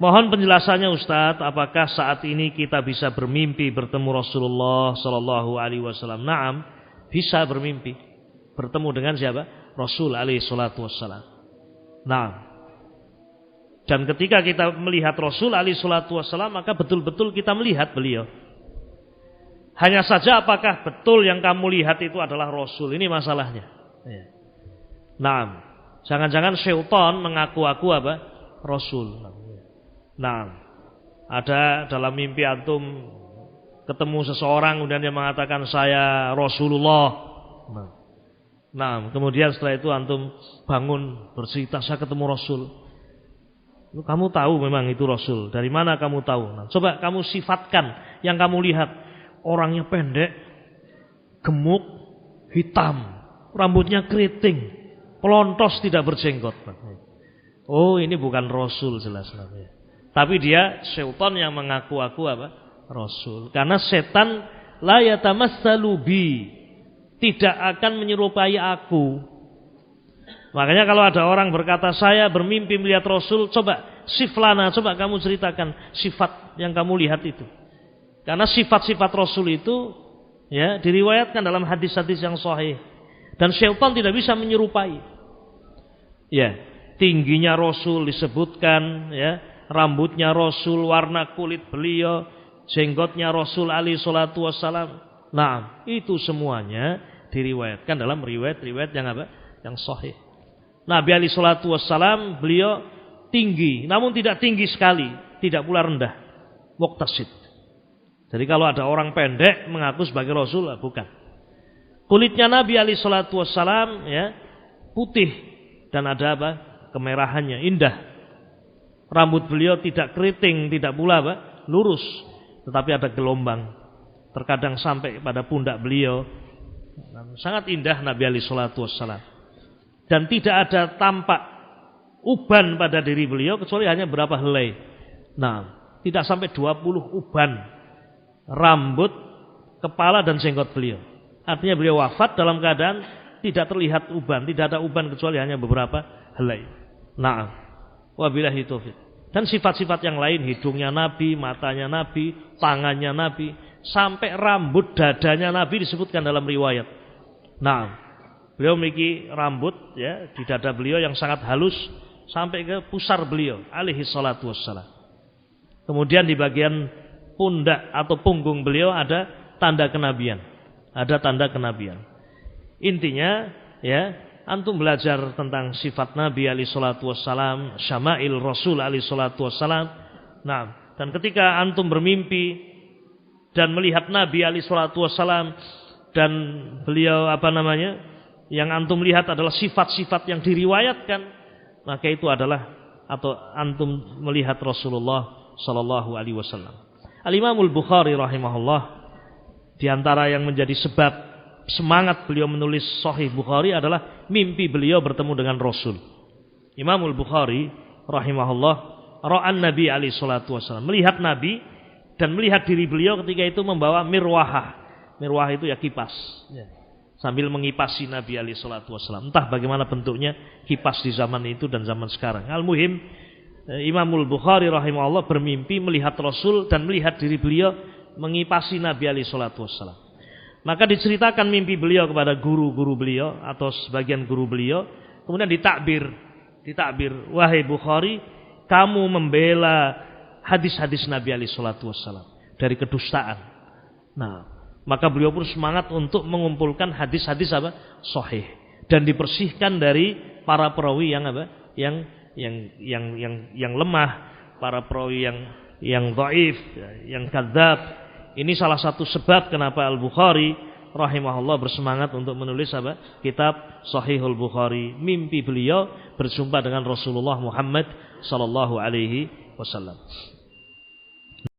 Mohon penjelasannya Ustaz, apakah saat ini kita bisa bermimpi bertemu Rasulullah sallallahu alaihi wasallam? Naam, bisa bermimpi bertemu dengan siapa? Rasul alaihi salatu wassalam. Naam. Dan ketika kita melihat Rasul alaihi salatu wassalam, maka betul-betul kita melihat beliau. Hanya saja apakah betul yang kamu lihat itu adalah Rasul? Ini masalahnya. Naam. Jangan-jangan syaitan mengaku-aku apa? Rasul. Nah, ada dalam mimpi antum ketemu seseorang kemudian dia mengatakan saya Rasulullah. Nah, kemudian setelah itu antum bangun bercerita saya ketemu Rasul. Kamu tahu memang itu Rasul. Dari mana kamu tahu? Nah, coba kamu sifatkan yang kamu lihat. Orangnya pendek, gemuk, hitam, rambutnya keriting, pelontos tidak berjenggot. Oh, ini bukan Rasul jelas namanya. Tapi dia syaitan yang mengaku-aku apa? Rasul. Karena setan la yatamassalu bi, tidak akan menyerupai aku. Makanya kalau ada orang berkata saya bermimpi melihat Rasul, coba siflana, coba kamu ceritakan sifat yang kamu lihat itu. Karena sifat-sifat Rasul itu ya diriwayatkan dalam hadis-hadis yang sahih dan syaitan tidak bisa menyerupai. Ya, tingginya Rasul disebutkan ya. Rambutnya Rasul, warna kulit beliau, jenggotnya Rasul alaihi salatu wassalam. Nah, itu semuanya diriwayatkan dalam riwayat-riwayat yang apa? Yang sahih. Nabi alaihi salatu wassalam beliau tinggi, namun tidak tinggi sekali, tidak pula rendah. Muqtasid. Jadi kalau ada orang pendek mengaku sebagai Rasul, bukan. Kulitnya Nabi alaihi salatu wassalam ya, putih dan ada apa? Kemerahannya, indah. Rambut beliau tidak keriting, tidak pula apa? Lurus, tetapi ada gelombang. Terkadang sampai pada pundak beliau. Sangat indah Nabi alaihi salatu wassalam. Dan tidak ada tampak uban pada diri beliau kecuali hanya berapa helai. Nah, tidak sampai 20 uban rambut, kepala dan jenggot beliau. Artinya beliau wafat dalam keadaan tidak terlihat uban, tidak ada uban kecuali hanya beberapa helai. Nah, wabillahi taufik. Dan sifat-sifat yang lain, hidungnya Nabi, matanya Nabi, tangannya Nabi, sampai rambut dadanya Nabi disebutkan dalam riwayat. Nah, beliau memiliki rambut ya di dada beliau yang sangat halus sampai ke pusar beliau alaihi salatu wassalam. Kemudian di bagian pundak atau punggung beliau ada tanda kenabian. Ada tanda kenabian. Intinya ya, antum belajar tentang sifat Nabi alaihi salatu wassalam, syama'il Rasul alaihi salatu wassalam. Nah, dan ketika antum bermimpi dan melihat Nabi alaihi salatu wassalam dan beliau yang antum lihat adalah sifat-sifat yang diriwayatkan, maka itu adalah atau antum melihat Rasulullah sallallahu alaihi wasallam. Al-Imamul Bukhari rahimahullah, di antara yang menjadi sebab semangat beliau menulis Sahih Bukhari adalah mimpi beliau bertemu dengan Rasul. Imamul Bukhari rahimahullah ra'an Nabi alaihi salatu wasallam, melihat Nabi dan melihat diri beliau ketika itu membawa mirwahah. Mirwahah itu ya kipas. Ya. Sambil mengipasi Nabi alaihi salatu wasallam. Entah bagaimana bentuknya kipas di zaman itu dan zaman sekarang. Al-muhim Imamul Bukhari rahimahullah bermimpi melihat Rasul dan melihat diri beliau mengipasi Nabi alaihi salatu wasallam. Maka diceritakan mimpi beliau kepada guru-guru beliau atau sebagian guru beliau. Kemudian ditakbir, wahai Bukhari, kamu membela hadis-hadis Nabi alaihi salatu wassalam dari kedustaan. Nah, maka beliau pun semangat untuk mengumpulkan hadis-hadis apa? Sahih dan dibersihkan dari para perawi yang apa? Yang lemah, para perawi yang dhaif, yang kadzab. Ini salah satu sebab kenapa Al-Bukhari rahimahullah bersemangat untuk menulis apa? Kitab Sahihul Bukhari. Mimpi beliau berjumpa dengan Rasulullah Muhammad sallallahu alaihi wasallam.